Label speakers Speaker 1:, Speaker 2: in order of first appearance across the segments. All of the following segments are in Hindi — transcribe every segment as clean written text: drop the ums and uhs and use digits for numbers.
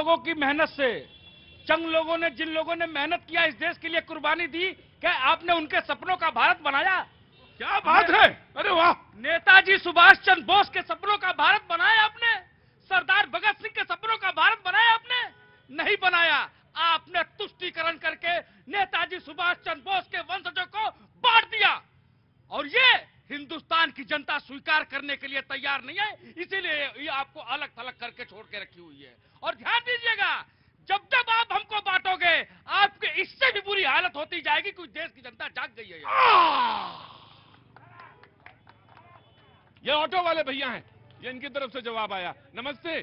Speaker 1: लोगों की मेहनत से, चंद लोगों ने, जिन लोगों ने मेहनत किया, इस देश के लिए कुर्बानी दी, क्या आपने उनके सपनों का भारत बनाया?
Speaker 2: क्या बात है, अरे वाह।
Speaker 1: नेताजी सुभाष चंद्र बोस के सपनों का भारत बनाया आपने? सरदार भगत सिंह के सपनों का भारत बनाया आपने? नहीं बनाया। आपने तुष्टीकरण करके नेताजी सुभाष चंद्र बोस के वंशजों को बांट दिया, और ये हिंदुस्तान की जनता स्वीकार करने के लिए तैयार नहीं है, इसीलिए ये आपको अलग थलग करके छोड़ के रखी हुई है। और ध्यान दीजिएगा, जब जब आप हमको बांटोगे, आपके इससे भी बुरी हालत होती जाएगी, क्योंकि देश की जनता जाग गई है।
Speaker 2: ये ऑटो वाले भैया हैं, ये इनकी तरफ से जवाब आया। नमस्ते,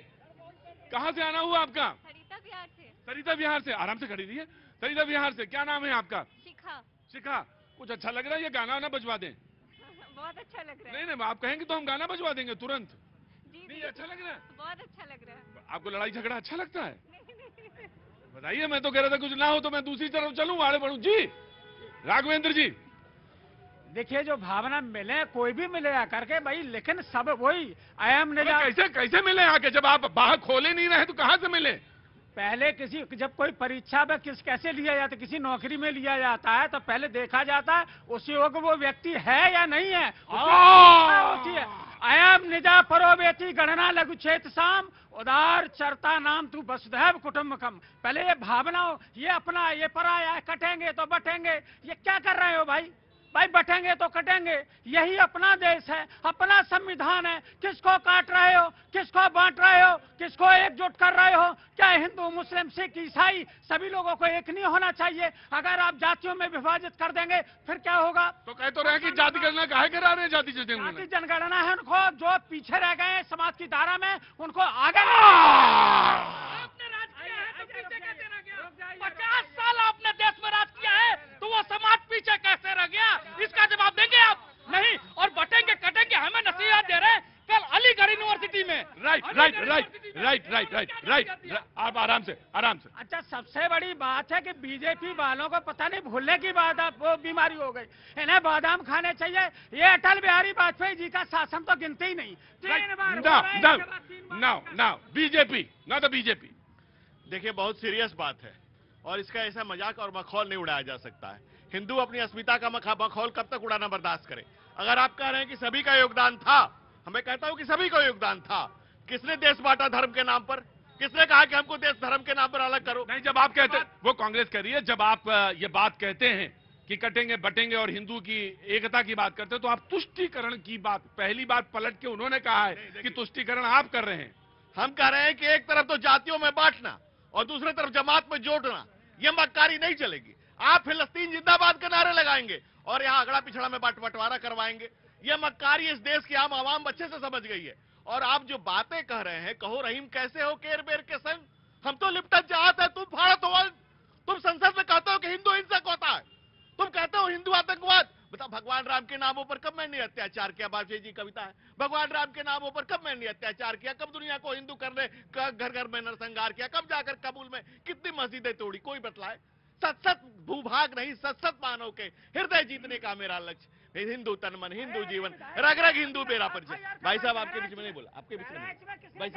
Speaker 2: कहाँ से आना हुआ आपका?
Speaker 3: सरिता बिहार से।
Speaker 2: सरिता बिहार से, आराम से खड़ी रहिए। सरिता बिहार से, क्या नाम है आपका?
Speaker 3: शिखा।
Speaker 2: शिखा, कुछ अच्छा लग रहा है? ये गाना वाना बजवा दें?
Speaker 3: बहुत अच्छा लग रहा है।
Speaker 2: नहीं, आप कहेंगे तो हम गाना बजवा देंगे तुरंत।
Speaker 3: जी
Speaker 2: नहीं, अच्छा लग रहा है?
Speaker 3: बहुत अच्छा लग रहा है।
Speaker 2: आपको लड़ाई झगड़ा अच्छा लगता है? बताइए, मैं तो कह रहा था कुछ ना हो तो मैं दूसरी तरफ चलूं, आगे बढ़ूं। जी राघवेंद्र जी,
Speaker 1: देखिए, जो भावना मिले, कोई भी मिले आकर के भाई, लेकिन सब वही आयाम ने
Speaker 2: कैसे मिले आके? जब आप बाहर खोले नहीं रहे तो कहां से मिले?
Speaker 1: पहले किसी, जब कोई परीक्षा में कैसे लिया जाता है, किसी नौकरी में लिया जाता है, तो पहले देखा जाता है उस योग्य वो व्यक्ति है या नहीं है, होती है। अयम निजा परोवेति गणना लघु चेत साम उदार चरता नाम तू वसुधैव कुटुंबकम। पहले ये भावना हो, ये अपना, ये पराया, कटेंगे तो बटेंगे। ये क्या कर रहे हो भाई? भाई बटेंगे तो कटेंगे, यही अपना देश है, अपना संविधान है। किसको काट रहे हो, किसको बांट रहे हो, किसको एकजुट कर रहे हो? क्या हिंदू, मुस्लिम, सिख, ईसाई सभी लोगों को एक नहीं होना चाहिए? अगर आप जातियों में विभाजित कर देंगे फिर क्या होगा?
Speaker 2: तो कह तो रहे कि जाति गणना काहे करा रहे हैं? जाति
Speaker 1: जनगणना है, उनको जो पीछे रह गए हैं समाज की धारा में, उनको आगे। 50 साल आपने देश में राज किया है, तो वो समाज पीछे कैसे रह गया? इसका जवाब देंगे आप? नहीं। और बटेंगे कटेंगे हमें नसीहत दे रहे हैं कल अलीगढ़ यूनिवर्सिटी में।
Speaker 2: राइट। आप आराम से।
Speaker 1: अच्छा, सबसे बड़ी बात है कि बीजेपी वालों को पता नहीं भूलने की बात, वो बीमारी हो गई, इन्हें बादाम खाने चाहिए। ये अटल बिहारी वाजपेयी जी का शासन तो गिनते ही नहीं।
Speaker 2: बीजेपी, ना तो बीजेपी।
Speaker 4: देखिए, बहुत सीरियस बात है और इसका ऐसा मजाक और मखौल नहीं उड़ाया जा सकता है। हिंदू अपनी अस्मिता का मखौल कब तक उड़ाना बर्दाश्त करे? अगर आप कह रहे हैं कि सभी का योगदान था, मैं कहता हूं कि सभी का योगदान था। किसने देश बांटा धर्म के नाम पर? किसने कहा कि हमको देश धर्म के नाम पर अलग करो?
Speaker 2: नहीं, जब आप कहते, वो कांग्रेस कह रही है, जब आप ये बात कहते हैं कि कटेंगे बटेंगे और हिंदू की एकता की बात करते हैं, तो आप तुष्टीकरण की बात, पहली बात पलट के उन्होंने कहा है कि तुष्टीकरण आप कर रहे हैं।
Speaker 4: हम कह रहे हैं कि एक तरफ तो जातियों में बांटना और दूसरी तरफ जमात में जोड़ना, यह मक्कारी नहीं चलेगी। आप फिलिस्तीन जिंदाबाद के नारे लगाएंगे और यहाँ अगड़ा पिछड़ा में बंटवारा करवाएंगे। यह मक्कारी इस देश की आम आवाम अच्छे से समझ गई है। और आप जो बातें कह रहे हैं, कहो रहीम कैसे हो केर बेर के संग, हम तो लिपटन चाहते हैं, तुम भारत हो। तुम संसद में कहते हो कि हिंदू हिंसक होता है, तुम कहते हो हिंदू आतंकवाद। बताओ, भगवान राम के नामों पर कब मैंने अत्याचार किया? वाजपेयी जी कविता है, भगवान राम के नामों पर कब मैंने अत्याचार किया? कब दुनिया को हिंदू करने का घर घर में नरसंहार किया? कब जाकर काबुल में कितनी मस्जिदें तोड़ी? कोई बतलाए। सत भूभाग नहीं, सत मानव के हृदय जीतने का मेरा लक्ष्य। हिंदू तन मन, हिंदू जीवन, रग रग हिंदू मेरा परिचय। भाई साहब, आपके बीच में नहीं बोला, आपके बीच में नहीं। भाई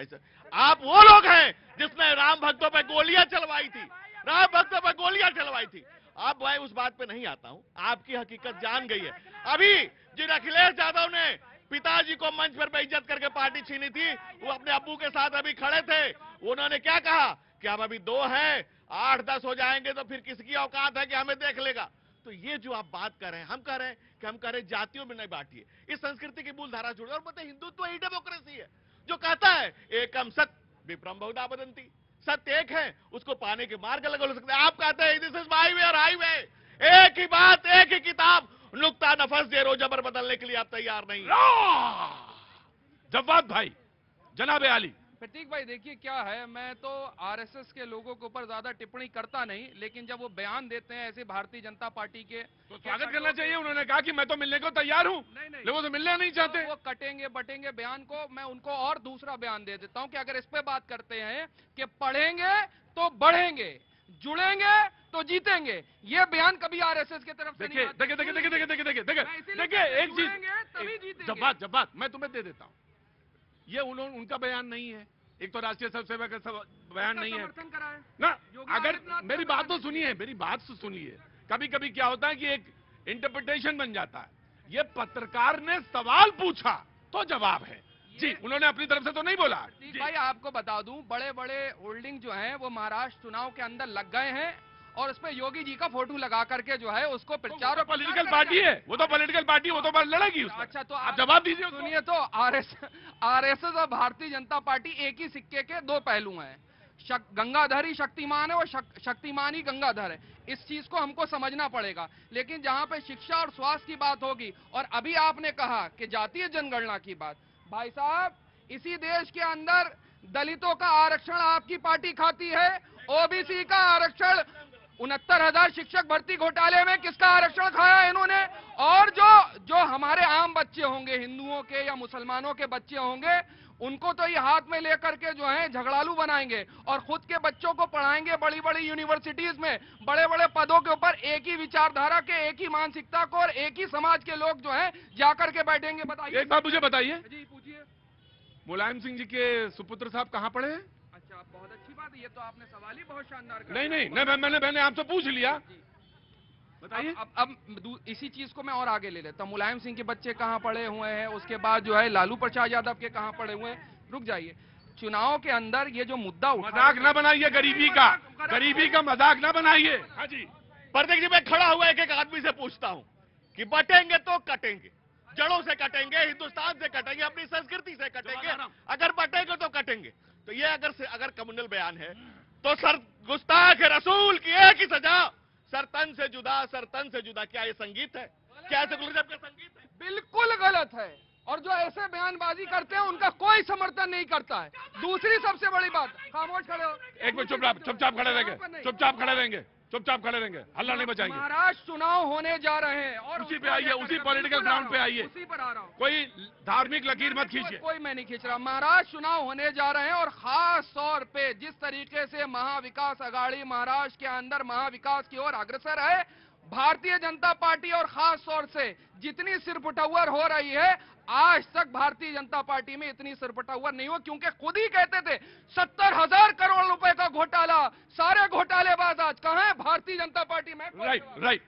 Speaker 4: साहब, आप वो लोग हैं जिसने राम भक्तों पर गोलियां चलवाई थी, राम भक्तों पर गोलियां चलवाई थी। अब मैं उस बात पे नहीं आता हूं, आपकी हकीकत जान गई है। अभी जिन अखिलेश यादव ने पिताजी को मंच पर बेइज्जत करके पार्टी छीनी थी, वो अपने अब्बू के साथ अभी खड़े थे। उन्होंने क्या कहा कि हम अभी 2 हैं, 8-10 हो जाएंगे तो फिर किसकी औकात है कि हमें देख लेगा। तो ये जो आप बात कर रहे हैं, हम कह रहे हैं कि हम कह रहे हैं जातियों में नहीं बांटिए, इस संस्कृति की मूल धारा जोड़िए। और बताइए, हिंदुत्व ही डेमोक्रेसी है जो कहता है एकम सत विप्रम बहुधा वदंती, सत्य एक है, उसको पाने के मार्ग अलग हो सकते हैं। आप कहते हैं दिस इज माय वे और हाईवे, एक ही बात, एक ही किताब, नुक्ता नफस जेरो जबर बदलने के लिए आप तैयार नहीं।
Speaker 2: जवाब भाई, जनाब आली।
Speaker 5: प्रतीक भाई, देखिए क्या है, मैं तो आरएसएस के लोगों के ऊपर ज्यादा टिप्पणी करता नहीं, लेकिन जब वो बयान देते हैं ऐसे भारतीय जनता पार्टी के,
Speaker 2: तो स्वागत करना चाहिए। उन्होंने कहा कि मैं तो मिलने को तैयार हूं, लोगों से मिलना नहीं चाहते।
Speaker 5: वो कटेंगे बटेंगे बयान को मैं उनको और दूसरा बयान दे देता हूं कि अगर इस पे बात करते हैं कि पढ़ेंगे तो बढ़ेंगे, जुड़ेंगे तो जीतेंगे, ये बयान कभी आरएसएस की तरफ से नहीं आता।
Speaker 2: देखिए एक चीज, जब बात मैं तुम्हें दे देता हूं, ये उनका बयान नहीं है, एक तो राष्ट्रीय स्वयंसेवक का बयान नहीं है
Speaker 5: समर्थन करा है
Speaker 2: ना।
Speaker 5: योगी
Speaker 2: अगर
Speaker 5: आदित्यनाथ
Speaker 2: मेरी
Speaker 5: का
Speaker 2: बात तो
Speaker 5: बयान-
Speaker 2: सुनिए, मेरी बात तो सुनिए। कभी कभी क्या होता है कि एक इंटरप्रिटेशन बन जाता है। ये पत्रकार ने सवाल पूछा तो जवाब है जी, उन्होंने अपनी तरफ से तो नहीं बोला
Speaker 5: प्रतीक
Speaker 2: जी।
Speaker 5: भाई आपको बता दूं, बड़े बड़े होल्डिंग जो हैं वो महाराष्ट्र चुनाव के अंदर लग गए हैं और उसपे योगी जी का फोटो लगा करके जो है उसको प्रचार और
Speaker 2: पॉलिटिकल पार्टी है, वो तो पॉलिटिकल पार्टी, वो तो लड़ेगी उसमें।
Speaker 5: अच्छा तो
Speaker 2: आप जवाब दीजिए उसको।
Speaker 5: सुनिए, तो आरएसएस और भारतीय जनता पार्टी एक ही सिक्के के दो पहलू हैं। गंगाधर ही शक्तिमान है और शक्तिमान ही गंगाधर है। इस चीज को हमको समझना पड़ेगा। लेकिन जहां पे शिक्षा और स्वास्थ्य की बात होगी, और अभी आपने कहा कि जातीय जनगणना की बात, भाई साहब इसी देश के अंदर दलितों का आरक्षण आपकी पार्टी खाती है, ओबीसी का आरक्षण 69,000 शिक्षक भर्ती घोटाले में किसका आरक्षण खाया इन्होंने। और जो हमारे आम बच्चे होंगे, हिंदुओं के या मुसलमानों के बच्चे होंगे, उनको तो ये हाथ में लेकर के जो है झगड़ालू बनाएंगे और खुद के बच्चों को पढ़ाएंगे बड़ी बड़ी यूनिवर्सिटीज में, बड़े बड़े पदों के ऊपर एक ही विचारधारा के, एक ही मानसिकता को और एक ही समाज के लोग जो है जाकर के बैठेंगे। बताइए,
Speaker 2: एक बात मुझे बताइए,
Speaker 5: जी पूछिए।
Speaker 2: मुलायम सिंह जी के सुपुत्र साहब कहाँ पढ़े हैं?
Speaker 5: अच्छा, बहुत अच्छी बात है, ये तो आपने सवाल ही बहुत शानदार करा।
Speaker 2: नहीं, मैंने आपसे पूछ लिया, बताइए।
Speaker 5: अब इसी चीज को मैं और आगे ले लेता हूँ। मुलायम सिंह के बच्चे कहाँ पढ़े हुए हैं, उसके बाद जो है लालू प्रसाद यादव के कहाँ पढ़े हुए हैं। रुक जाइए, चुनाव के अंदर ये जो मुद्दा उठा,
Speaker 2: मजाक ना बनाइए, गरीबी का मजाक ना बनाइए। हाँ जी,
Speaker 4: प्रतीक जी, मैं खड़ा हुआ एक एक आदमी से पूछता हूं कि बटेंगे तो कटेंगे, जड़ों से कटेंगे, हिंदुस्तान से कटेंगे, अपनी संस्कृति से कटेंगे। अगर बटेंगे तो कटेंगे। तो ये अगर कम्युनल बयान है तो सर गुस्ताख रसूल की एक ही सजा, सर तन से जुदा। क्या ये संगीत है? क्या सेकुलरिज्म का संगीत है?
Speaker 5: बिल्कुल गलत है। और जो ऐसे बयानबाजी करते हैं उनका कोई समर्थन नहीं करता है। दूसरी सबसे बड़ी बात, खामोश खड़े हो,
Speaker 2: एक मिनट, चुपचाप खड़े रहेंगे, हल्ला नहीं बचाएंगे।
Speaker 5: महाराष्ट्र चुनाव होने जा रहे हैं और
Speaker 2: उसी पे आइए, उसी पॉलिटिकल ग्राउंड पे आइए,
Speaker 5: उसी पर आ रहा हूँ।
Speaker 2: कोई धार्मिक लकीर मत खींचिए।
Speaker 5: कोई मैं नहीं खींच रहा। महाराष्ट्र चुनाव होने जा रहे हैं और खास तौर पे जिस तरीके से महाविकास आघाड़ी महाराष्ट्र के अंदर महाविकास की ओर अग्रसर है, भारतीय जनता पार्टी और खास तौर से जितनी सिरपुटौर हो रही है, आज तक भारतीय जनता पार्टी में इतनी सिरपुटौर नहीं हुआ। क्योंकि खुद ही कहते थे 70,000 करोड़ रुपए का घोटाला, सारे घोटालेबाज आज कहां है? भारतीय जनता पार्टी में।
Speaker 2: राइट।